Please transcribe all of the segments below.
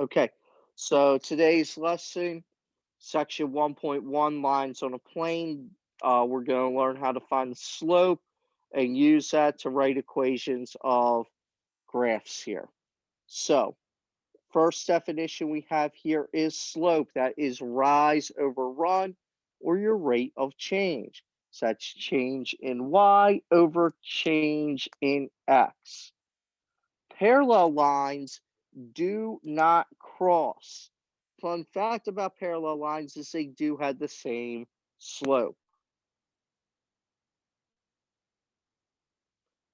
Okay, so today's lesson, section 1.1, lines on a plane. We're going to learn how to find the slope and use that to write equations of graphs here. So, first definition we have here is slope. That is rise over run, or your rate of change. So that's change in y over change in x. Parallel lines do not cross. Fun fact about parallel lines is they do have the same slope.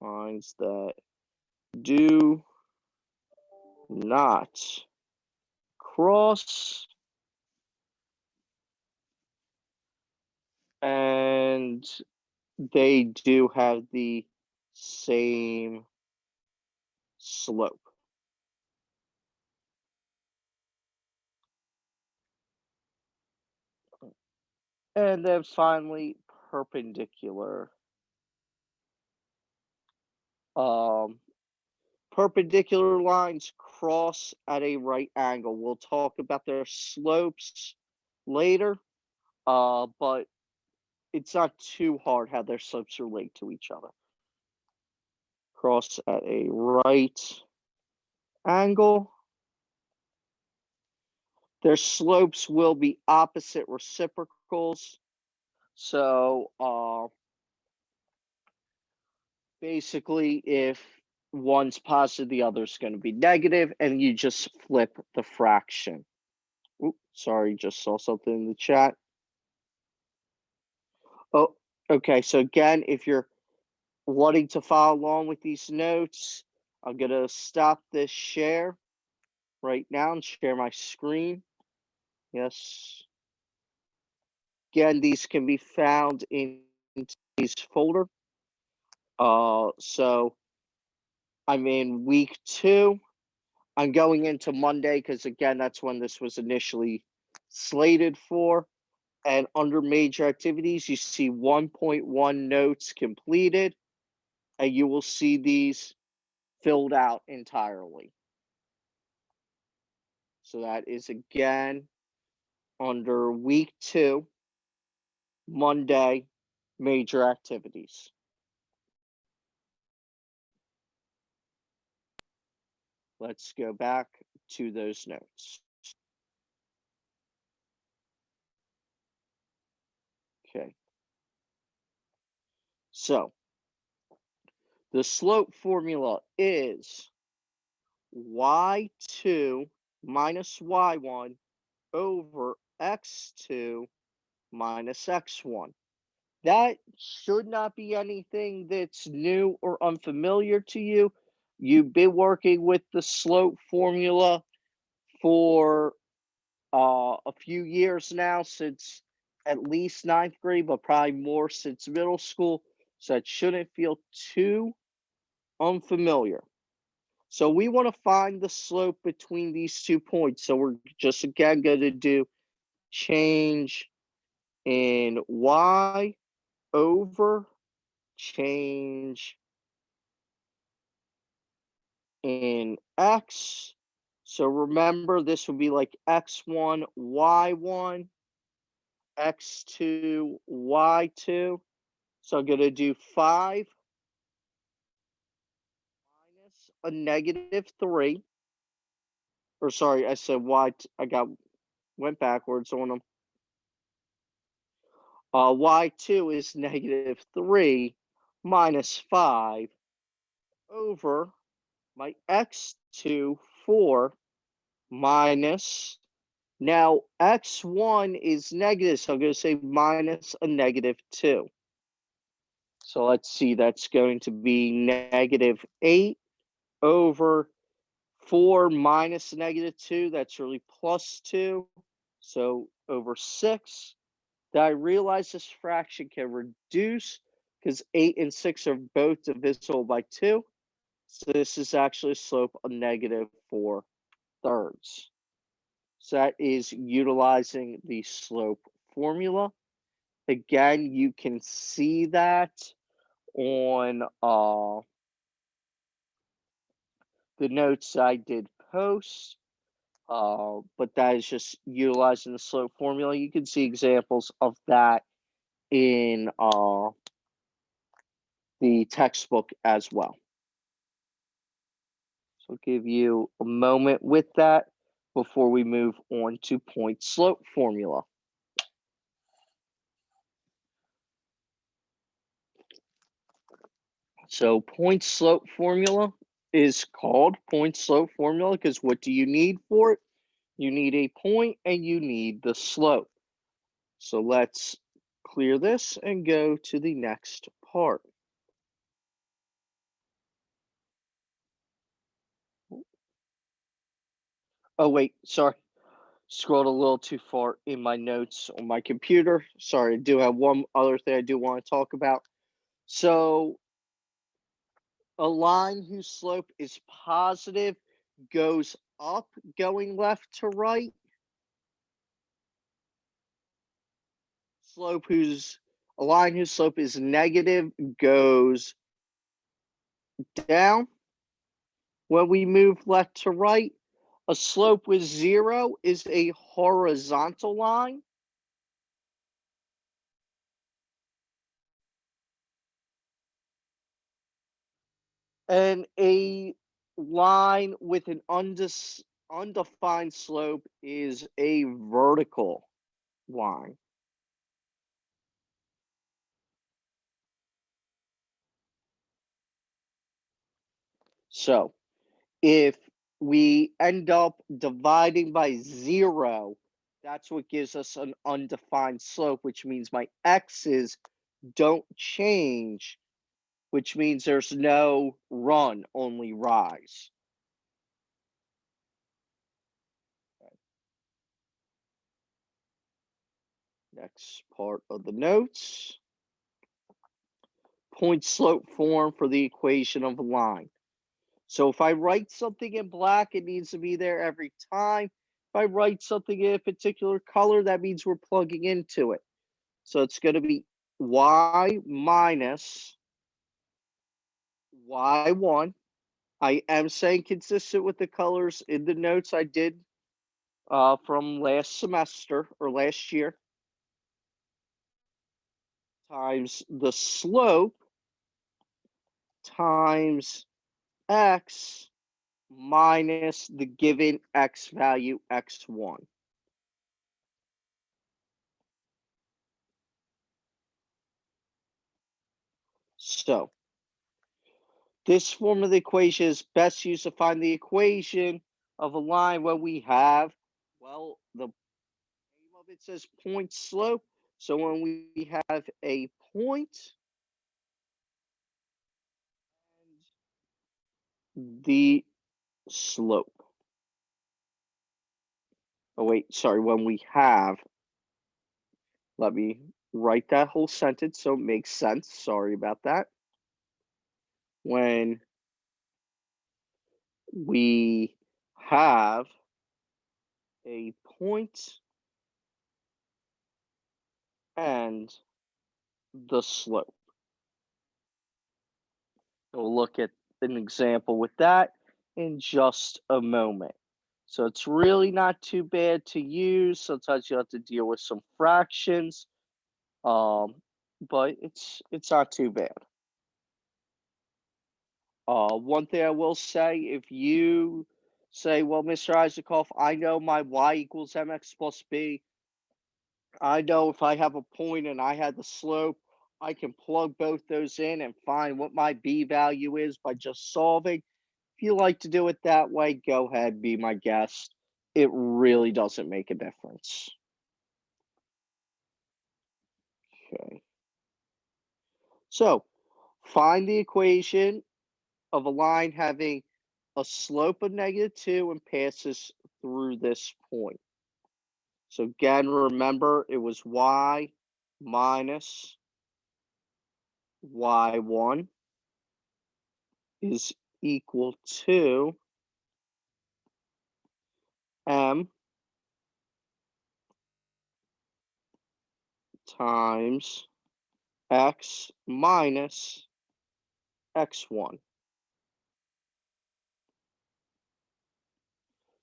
Lines that do not cross, and they do have the same slope. And then finally, perpendicular. Um, Perpendicular lines cross at a right angle. We'll talk about their slopes later, but it's not too hard how their slopes relate to each other. Cross at a right angle. Their slopes will be opposite reciprocals. So basically, if one's positive, the other's going to be negative, and you just flip the fraction. Oops, sorry, just saw something in the chat. Oh, okay. So again, if you're wanting to follow along with these notes, I'm going to stop this share right now and share my screen. Yes. Again, these can be found in today's folder. So I'm in week 2. I'm going into Monday because, again, that's when this was initially slated for. And under major activities, you see 1.1 notes completed, and you will see these filled out entirely. So that is again under week 2, Monday, major activities. Let's go back to those notes. Okay. So the slope formula is y2 minus y1 over x2 minus x1. That should not be anything that's new or unfamiliar to you. You've been working with the slope formula for a few years now, since at least ninth grade, but probably more since middle school. So it shouldn't feel too unfamiliar. So we want to find the slope between these 2 points. So we're just again going to do change in y over change in x. So remember, this would be like x1, y1, x2, y2. So I'm going to do 5 minus a negative 3. Or sorry, I said y. Went backwards on them. Y2 is negative 3 minus 5 over my x2, 4, minus, now x1 is negative, so I'm going to say minus a negative 2. So let's see, that's going to be negative 8 over 4 minus negative 2, that's really plus 2. So over 6. Did I realize this fraction can reduce because 8 and 6 are both divisible by 2. So this is actually a slope of negative 4/3. So that is utilizing the slope formula. Again, you can see that on the notes I did post. But that is just utilizing the slope formula. You can see examples of that in the textbook as well. So I'll give you a moment with that before we move on to point slope formula. So point slope formula is called point slope formula because what do you need for it? You need a point and you need the slope. So let's clear this and go to the next part. Oh, wait, sorry. Scrolled a little too far in my notes on my computer. Sorry, I do have one other thing I do want to talk about. So a line whose slope is positive goes up going left to right. A line whose slope is negative goes down when we move left to right. A slope with 0 is a horizontal line. And a line with an undefined slope is a vertical line. So if we end up dividing by 0, that's what gives us an undefined slope, which means my x's don't change, which means there's no run, only rise. Next part of the notes. Point slope form for the equation of a line. So if I write something in black, it needs to be there every time. If I write something in a particular color, that means we're plugging into it. So it's going to be y minus y1. I am saying consistent with the colors in the notes I did from last semester or last year, times the slope times x minus the given x value, x1. So this form of the equation is best used to find the equation of a line when we have, well, the name of it says point slope. So when we have a point and the slope. Oh, wait, sorry, when we have, let me write that whole sentence so it makes sense. Sorry about that. When we have a point and the slope. We'll look at an example with that in just a moment. So it's really not too bad to use. Sometimes you have to deal with some fractions, but it's not too bad. One thing I will say, if you say, well, Mr. Isaacoff, I know my y equals mx plus b. I know if I have a point and I had the slope, I can plug both those in and find what my b value is by just solving. If you like to do it that way, go ahead, be my guest. It really doesn't make a difference. Okay. So find the equation of a line having a slope of -2 and passes through this point. So again, remember it was y minus y1 is equal to m times x minus x1.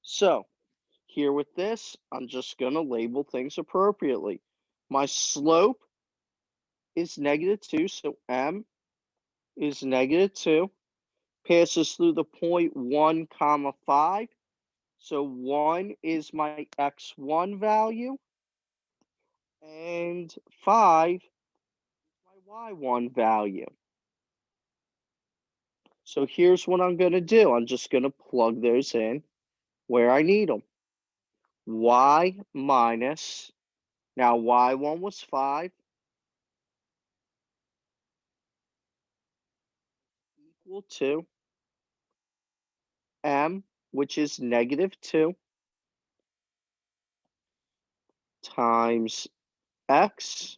So here with this, I'm just going to label things appropriately. My slope is -2, so m is -2. Passes through the point 1 comma 5. So 1 is my x1 value, and 5 is my y1 value. So here's what I'm going to do. I'm just going to plug those in where I need them. Y minus, now y1 was 5, equal to m, which is -2, times x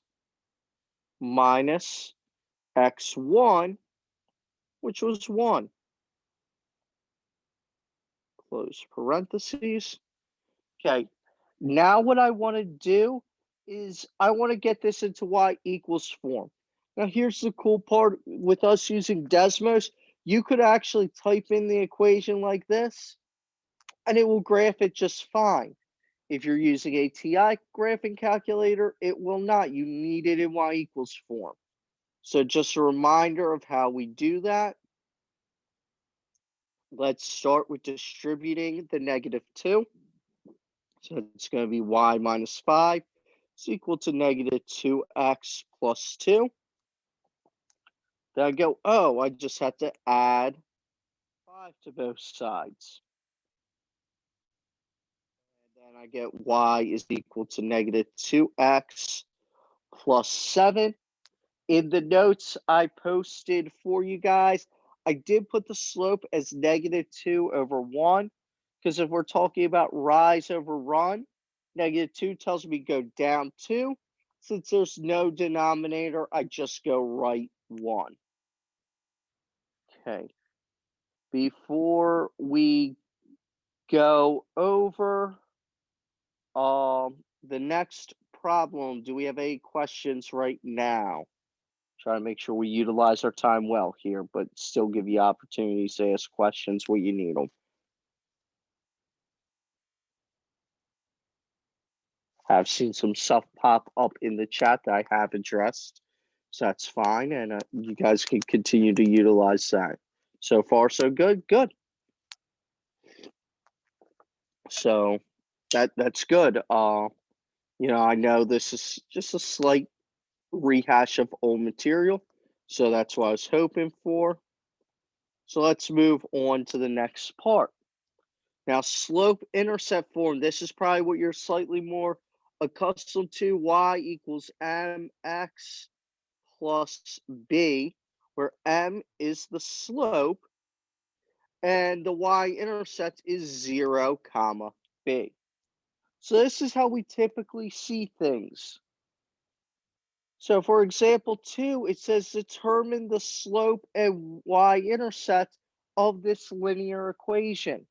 minus x1, which was 1. Close parentheses. Okay, now what I want to do is I want to get this into y equals form. Now here's the cool part with us using Desmos. You could actually type in the equation like this, and it will graph it just fine. If you're using a TI graphing calculator, it will not. You need it in y equals form. So just a reminder of how we do that. Let's start with distributing the -2. So it's going to be y minus 5 is equal to -2x plus 2. Then I go, oh, I just have to add 5 to both sides. And then I get y is equal to -2x plus 7. In the notes I posted for you guys, I did put the slope as -2/1, because if we're talking about rise over run, -2 tells me go down 2. Since there's no denominator, I just go right 1. Okay. Before we go over the next problem, do we have any questions right now? Try to make sure we utilize our time well here, but still give you opportunities to ask questions where you need them. I've seen some stuff pop up in the chat that I have addressed, so that's fine, and you guys can continue to utilize that. So far, so good. Good. So that's good. I know this is just a slight rehash of old material, so that's what I was hoping for. So let's move on to the next part. Now, slope-intercept form, this is probably what you're slightly more accustomed to. Y equals mx plus b, where m is the slope and the y-intercept is 0, comma, b. So this is how we typically see things. So for example 2, it says determine the slope and y-intercept of this linear equation.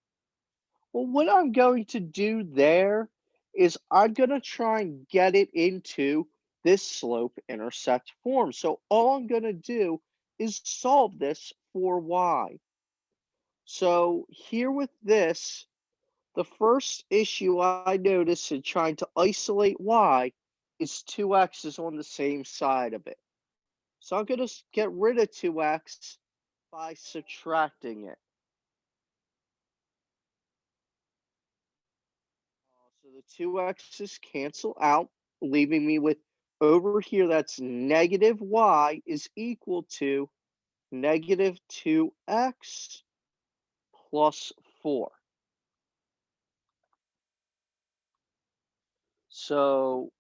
Well, what I'm going to do there is I'm going to try and get it into this slope-intercept form. So all I'm going to do is solve this for y. So here with this, the first issue I notice in trying to isolate y is 2x is on the same side of it. So I'm going to get rid of 2x by subtracting it. So the 2x's cancel out, leaving me with over here that's negative y is equal to -2x plus 4. So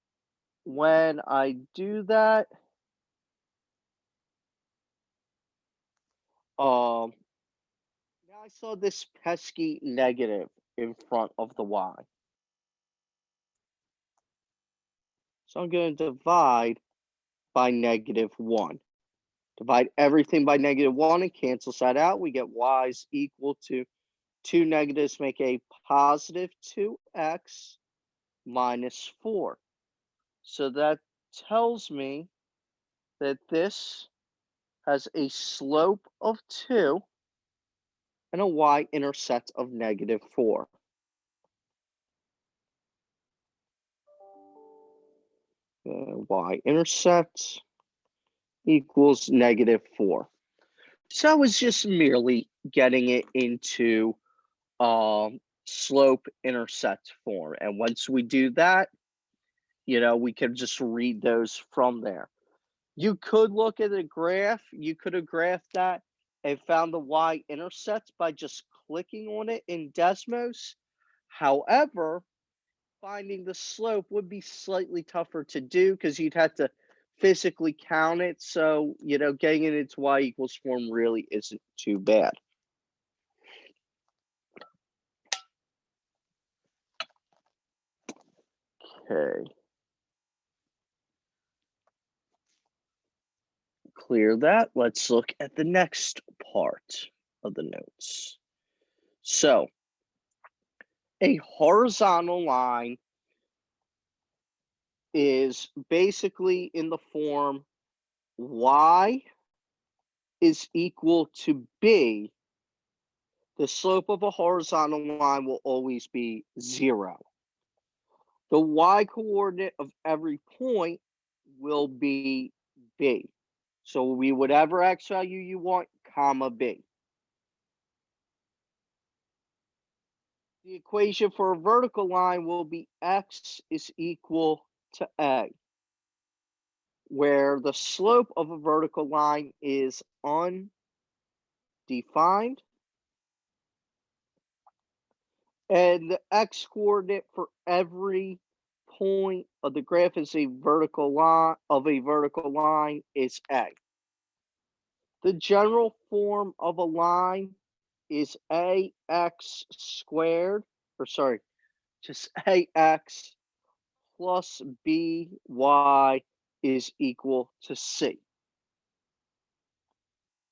when I do that, now I saw this pesky negative in front of the y. So I'm going to divide by -1. Divide everything by -1 and cancels that out. We get y is equal to 2 negatives make a positive 2x minus 4. So that tells me that this has a slope of 2 and a y-intercept of -4. y-intercept equals -4. So I was just merely getting it into slope intercept form. And once we do that, we can just read those from there. You could look at a graph. You could have graphed that and found the y-intercept by just clicking on it in Desmos. However, finding the slope would be slightly tougher to do because you'd have to physically count it. So, getting it into y equals form really isn't too bad. Okay. Clear that. Let's look at the next part of the notes. So, a horizontal line is basically in the form y is equal to b. The slope of a horizontal line will always be 0. The y coordinate of every point will be b. So we whatever x value you want, comma b. The equation for a vertical line will be x is equal to a, where the slope of a vertical line is undefined. And the x coordinate for every point of the graph is a vertical line is a. The general form of a line is ax squared, or sorry, just ax plus by is equal to c.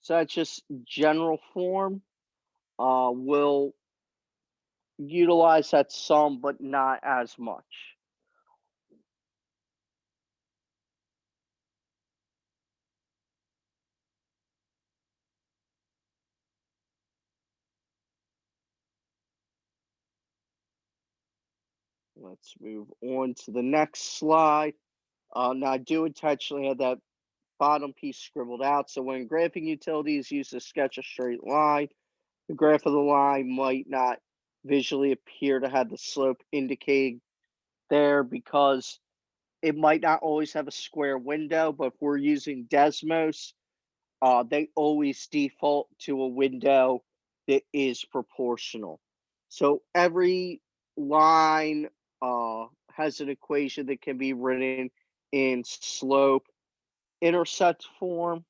So that's just general form. We'll utilize that some, but not as much. Let's move on to the next slide. Now, I do intentionally have that bottom piece scribbled out. So when graphing utilities use to sketch a straight line, the graph of the line might not visually appear to have the slope indicated there because it might not always have a square window. But if we're using Desmos, they always default to a window that is proportional. So every line has an equation that can be written in slope intercept form.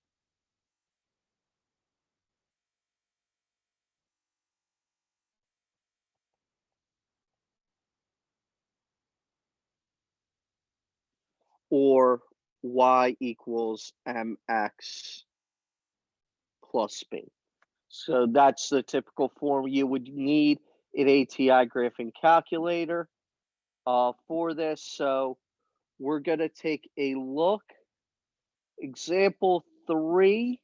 Or y equals mx plus b. So that's the typical form you would need an ATI graphing calculator for this. So we're going to take a look. Example 3.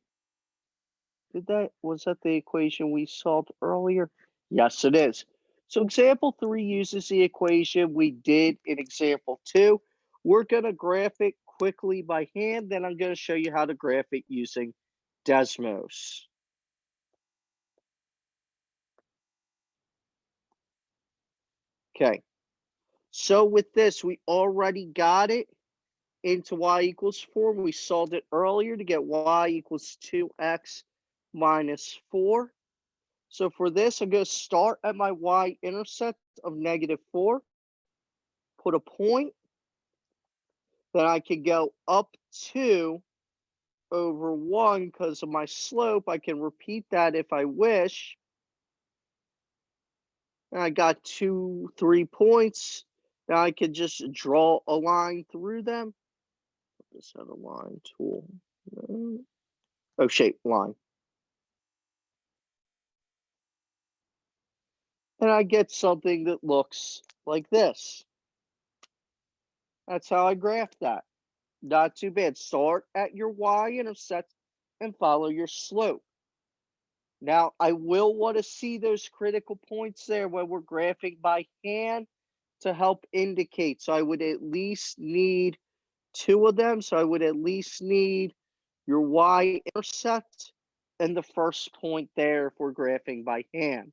Was that the equation we solved earlier? Yes, it is. So example 3 uses the equation we did in example 2. We're going to graph it quickly by hand. Then I'm going to show you how to graph it using Desmos. Okay. So with this, we already got it into y equals 4. We solved it earlier to get y equals 2x minus 4. So for this, I'm going to start at my y-intercept of -4, put a point, then I can go up 2 over 1 because of my slope. I can repeat that if I wish. And I got 3 points. Now I can just draw a line through them. Just have a line tool. Oh, shape line. And I get something that looks like this. That's how I graph that. Not too bad. Start at your y-intercept and follow your slope. Now, I will want to see those critical points there when we're graphing by hand to help indicate. So I would at least need two of them, so I would at least need your y-intercept and the first point there if we're graphing by hand.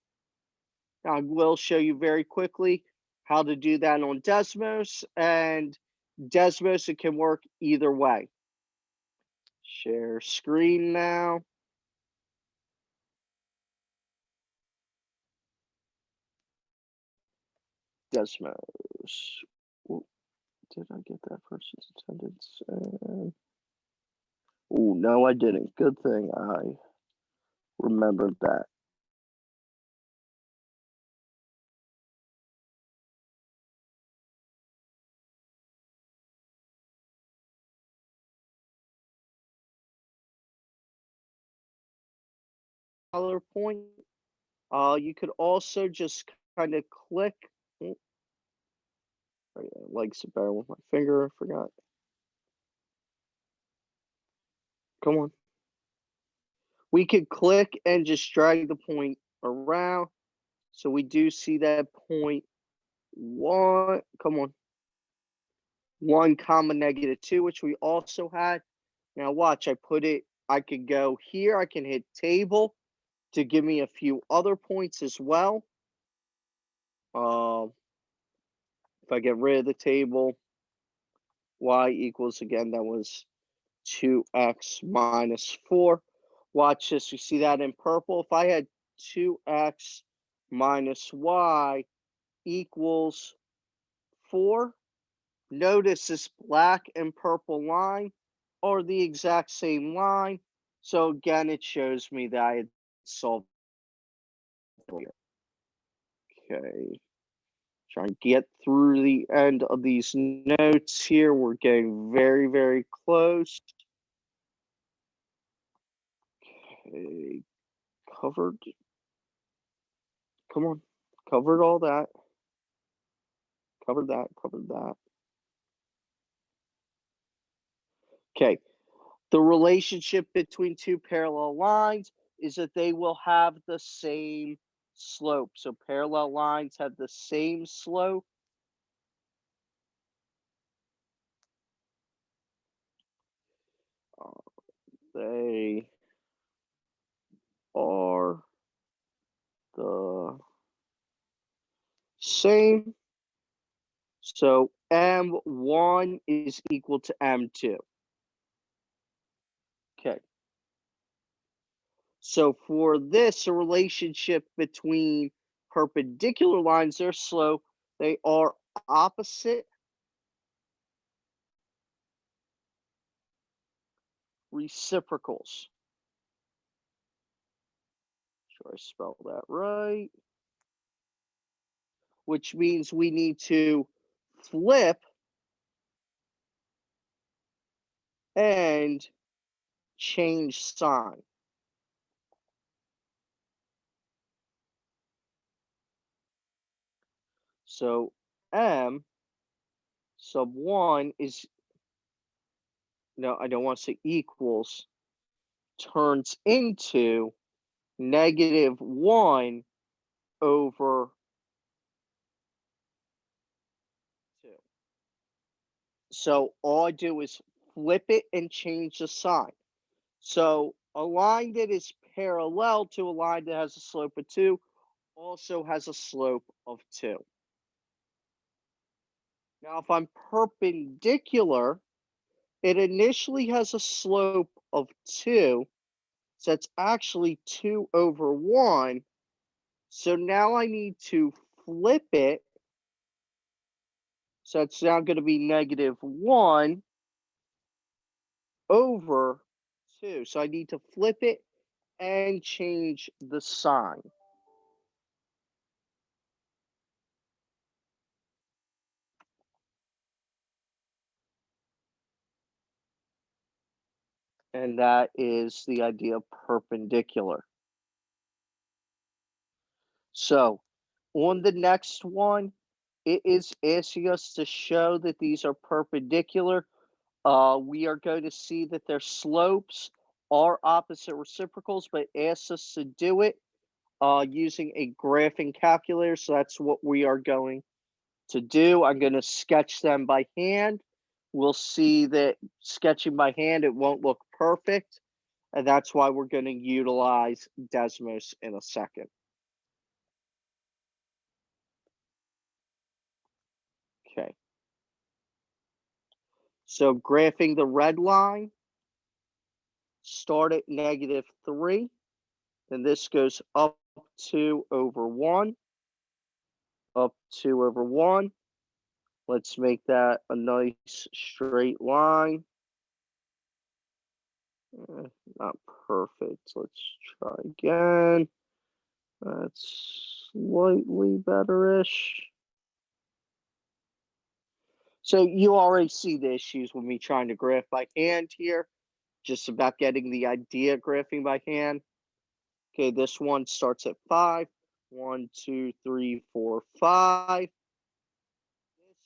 Now, I will show you very quickly how to do that on Desmos, and Desmos, it can work either way. Share screen now. Desmos. Ooh, did I get that person's attendance? Oh, no, I didn't. Good thing I remembered that. Point. You could also just kind of click. Like sit better with my finger. I forgot. Come on. We could click and just drag the point around. So we do see that point one. Come on. 1 comma -2, which we also had. Now watch, I could go here. I can hit table to give me a few other points as well. If I get rid of the table, y equals, again, that was 2x minus 4. Watch this. You see that in purple? If I had 2x minus y equals 4, notice this black and purple line are the exact same line. So again, it shows me that I had solved it. Okay. Try and get through the end of these notes here. We're getting very, very close. Okay. Covered. Come on. Covered all that. Covered that. Covered that. Okay. The relationship between two parallel lines is that they will have the same slope. So parallel lines have the same slope. They are the same. So M1 is equal to M2. Okay. So for this, a relationship between perpendicular lines, their slope, they are opposite reciprocals. Sure I spell that right. Which means we need to flip and change sign. So M sub 1 is, no, I don't want to say equals, turns into -1 over 2. So all I do is flip it and change the sign. So a line that is parallel to a line that has a slope of 2 also has a slope of 2. Now, if I'm perpendicular, it initially has a slope of 2. So it's actually 2 over 1. So now I need to flip it. So it's now going to be -1 over 2. So I need to flip it and change the sign. And that is the idea of perpendicular. So on the next one, it is asking us to show that these are perpendicular. We are going to see that their slopes are opposite reciprocals, but it asks us to do it using a graphing calculator. So that's what we are going to do. I'm going to sketch them by hand. we'll see that sketching by hand, it won't look perfect. And that's why we're going to utilize Desmos in a second. Okay. So graphing the red line, start at -3, then this goes up 2 over 1, up 2 over 1. Let's make that a nice straight line. Not perfect. Let's try again. That's slightly better-ish. So you already see the issues with me trying to graph by hand here. Just about getting the idea of graphing by hand. Okay, this one starts at 5. 1, 2, 3, 4, 5.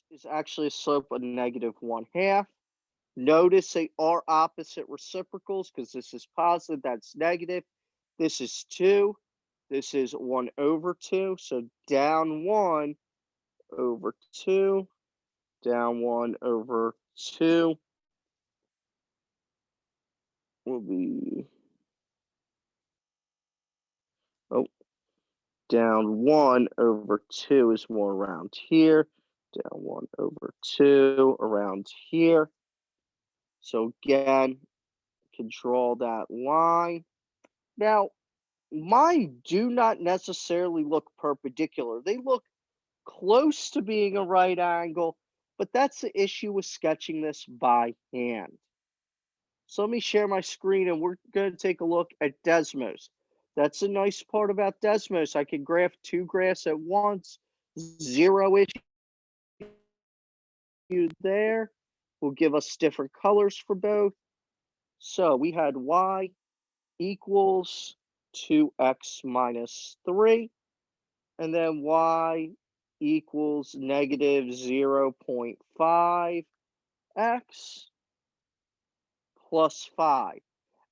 This is actually a slope of -1/2. Notice they are opposite reciprocals because this is positive, that's negative. This is 2. This is 1 over 2. So down 1 over 2, down 1 over 2 will be, down 1 over 2 is more around here. Down 1 over 2 around here. So again, you can draw that line. Now, mine do not necessarily look perpendicular. They look close to being a right angle, but that's the issue with sketching this by hand. So let me share my screen and we're going to take a look at Desmos. That's the nice part about Desmos. I can graph 2 graphs at once, 0 issue there. Will give us different colors for both. So we had y equals 2x minus 3, and then y equals -0.5x plus 5.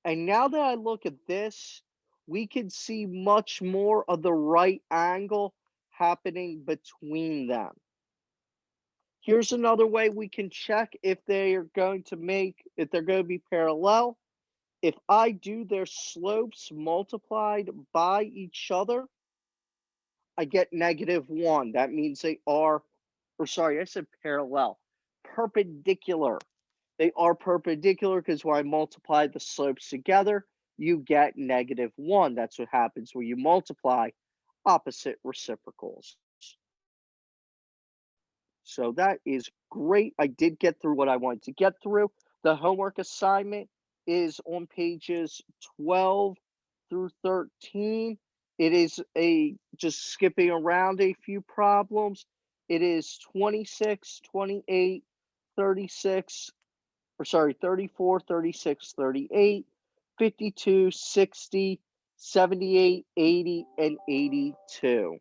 And now that I look at this, we can see much more of the right angle happening between them. Here's another way we can check if they're going to be parallel. If I do their slopes multiplied by each other, I get -1. That means they are, or sorry, I said parallel, perpendicular. They are perpendicular because when I multiply the slopes together, you get -1. That's what happens when you multiply opposite reciprocals. So that is great. I did get through what I wanted to get through. The homework assignment is on pages 12 through 13. It is just skipping around a few problems. It is 26, 28, 36, 34, 36, 38, 52, 60, 78, 80, and 82.